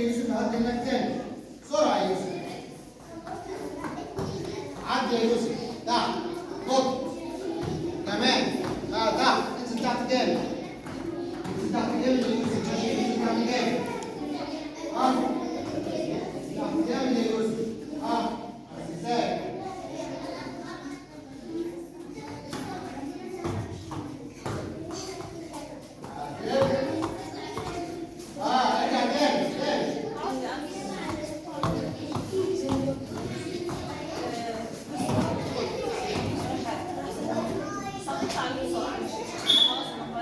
يوسف هدي لك تاني بسرعه يا يوسف. عدي يا يوسف تحت نط كمان تحت انزل تحت جامد. انزل تحت جامد يا يوسف. ماشي يا يوسف تحت جامد. تحت جامد يا يوسف. بس ازاي؟ ارجع تاني تاني. صح.